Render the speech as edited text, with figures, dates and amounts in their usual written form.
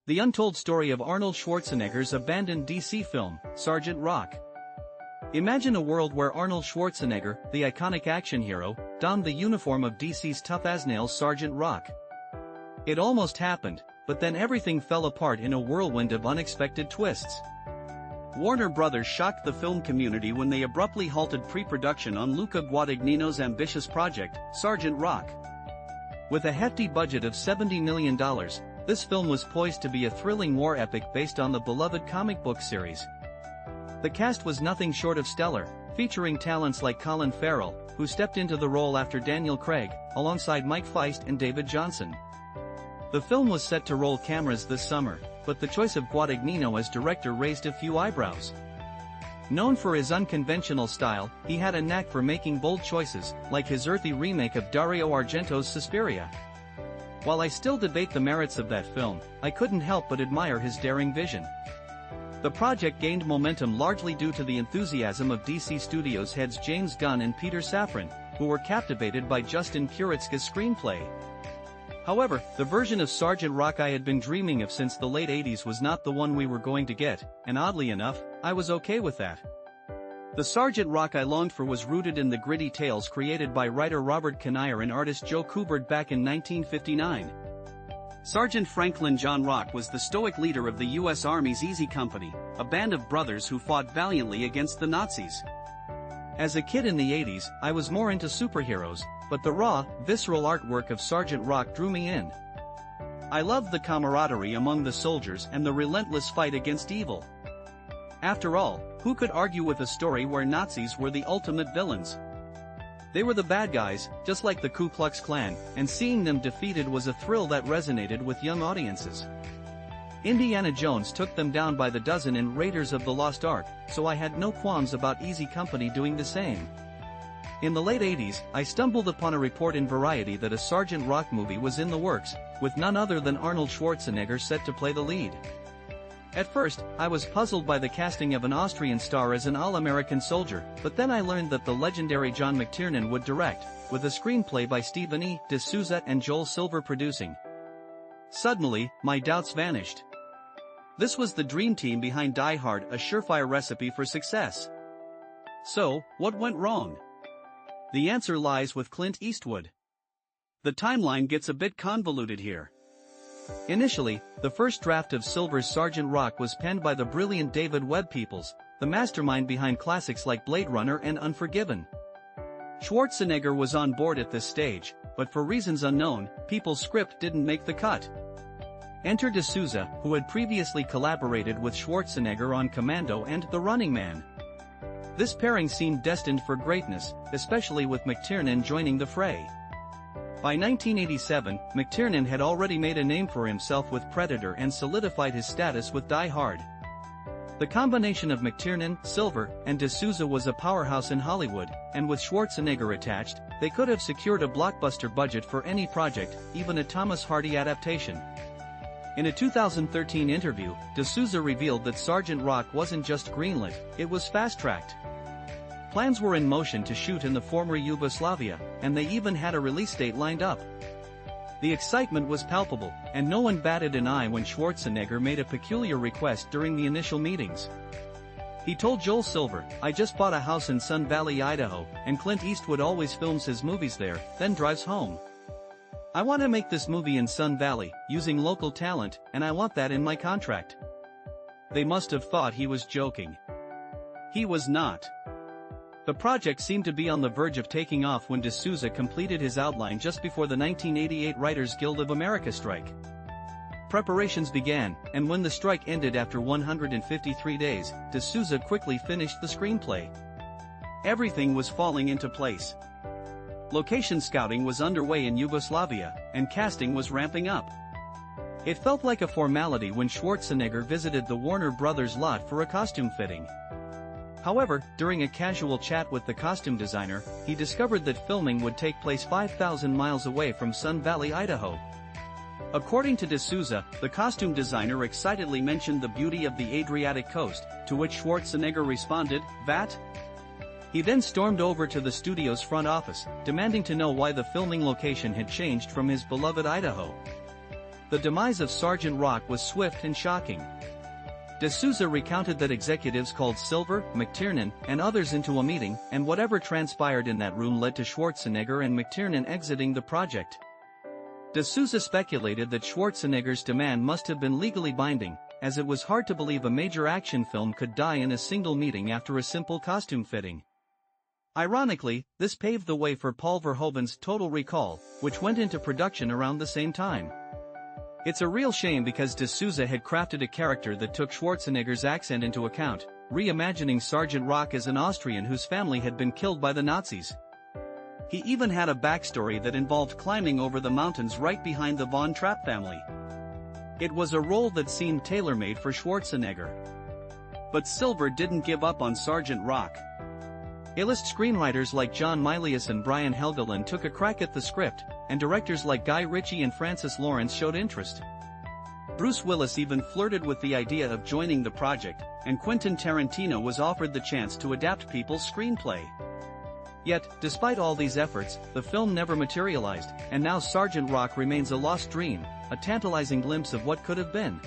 The untold story of Arnold Schwarzenegger's abandoned DC film, Sergeant Rock. Imagine a world where Arnold Schwarzenegger, the iconic action hero, donned the uniform of DC's tough-as-nails Sergeant Rock. It almost happened, but then everything fell apart in a whirlwind of unexpected twists. Warner Brothers shocked the film community when they abruptly halted pre-production on Luca Guadagnino's ambitious project, Sergeant Rock. With a hefty budget of $70 million, this film was poised to be a thrilling war epic based on the beloved comic book series. The cast was nothing short of stellar, featuring talents like Colin Farrell, who stepped into the role after Daniel Craig, alongside Mike Feist and David Johnson. The film was set to roll cameras this summer, but the choice of Guadagnino as director raised a few eyebrows. Known for his unconventional style, he had a knack for making bold choices, like his earthy remake of Dario Argento's Suspiria. While I still debate the merits of that film, I couldn't help but admire his daring vision. The project gained momentum largely due to the enthusiasm of DC Studios heads James Gunn and Peter Safran, who were captivated by Justin Kuritzka's screenplay. However, the version of Sergeant Rock I had been dreaming of since the late 80s was not the one we were going to get, and oddly enough, I was okay with that. The Sergeant Rock I longed for was rooted in the gritty tales created by writer Robert Kinnear and artist Joe Kubert back in 1959. Sergeant Franklin John Rock was the stoic leader of the U.S. Army's Easy Company, a band of brothers who fought valiantly against the Nazis. As a kid in the 80s, I was more into superheroes, but the raw, visceral artwork of Sergeant Rock drew me in. I loved the camaraderie among the soldiers and the relentless fight against evil. After all, who could argue with a story where Nazis were the ultimate villains? They were the bad guys, just like the Ku Klux Klan, and seeing them defeated was a thrill that resonated with young audiences. Indiana Jones took them down by the dozen in Raiders of the Lost Ark, so I had no qualms about Easy Company doing the same. In the late 80s, I stumbled upon a report in Variety that a Sergeant Rock movie was in the works, with none other than Arnold Schwarzenegger set to play the lead. At first, I was puzzled by the casting of an Austrian star as an all-American soldier, but then I learned that the legendary John McTiernan would direct, with a screenplay by Stephen E. D'Souza and Joel Silver producing. Suddenly, my doubts vanished. This was the dream team behind Die Hard, a surefire recipe for success. So, what went wrong? The answer lies with Clint Eastwood. The timeline gets a bit convoluted here. Initially, the first draft of Silver's Sergeant Rock was penned by the brilliant David Webb Peoples, the mastermind behind classics like Blade Runner and Unforgiven. Schwarzenegger was on board at this stage, but for reasons unknown, Peoples' script didn't make the cut. Enter D'Souza, who had previously collaborated with Schwarzenegger on Commando and The Running Man. This pairing seemed destined for greatness, especially with McTiernan joining the fray. By 1987, McTiernan had already made a name for himself with Predator and solidified his status with Die Hard. The combination of McTiernan, Silver, and D'Souza was a powerhouse in Hollywood, and with Schwarzenegger attached, they could have secured a blockbuster budget for any project, even a Thomas Hardy adaptation. In a 2013 interview, D'Souza revealed that Sergeant Rock wasn't just greenlit, it was fast-tracked. Plans were in motion to shoot in the former Yugoslavia, and they even had a release date lined up. The excitement was palpable, and no one batted an eye when Schwarzenegger made a peculiar request during the initial meetings. He told Joel Silver, "I just bought a house in Sun Valley, Idaho, and Clint Eastwood always films his movies there, then drives home. I want to make this movie in Sun Valley, using local talent, and I want that in my contract." They must have thought he was joking. He was not. The project seemed to be on the verge of taking off when D'Souza completed his outline just before the 1988 Writers Guild of America strike. Preparations began, and when the strike ended after 153 days, D'Souza quickly finished the screenplay. Everything was falling into place. Location scouting was underway in Yugoslavia, and casting was ramping up. It felt like a formality when Schwarzenegger visited the Warner Brothers lot for a costume fitting. However, during a casual chat with the costume designer, he discovered that filming would take place 5,000 miles away from Sun Valley, Idaho. According to D'Souza, the costume designer excitedly mentioned the beauty of the Adriatic coast, to which Schwarzenegger responded, "Vat?" He then stormed over to the studio's front office, demanding to know why the filming location had changed from his beloved Idaho. The demise of Sergeant Rock was swift and shocking. D'Souza recounted that executives called Silver, McTiernan, and others into a meeting, and whatever transpired in that room led to Schwarzenegger and McTiernan exiting the project. D'Souza speculated that Schwarzenegger's demand must have been legally binding, as it was hard to believe a major action film could die in a single meeting after a simple costume fitting. Ironically, this paved the way for Paul Verhoeven's Total Recall, which went into production around the same time. It's a real shame because D'Souza had crafted a character that took Schwarzenegger's accent into account, reimagining Sergeant Rock as an Austrian whose family had been killed by the Nazis. He even had a backstory that involved climbing over the mountains right behind the Von Trapp family. It was a role that seemed tailor-made for Schwarzenegger. But Silver didn't give up on Sergeant Rock. A-list screenwriters like John Milius and Brian Helgeland took a crack at the script, and directors like Guy Ritchie and Francis Lawrence showed interest. Bruce Willis even flirted with the idea of joining the project, and Quentin Tarantino was offered the chance to adapt People's screenplay. Yet, despite all these efforts, the film never materialized, and now Sergeant Rock remains a lost dream, a tantalizing glimpse of what could have been.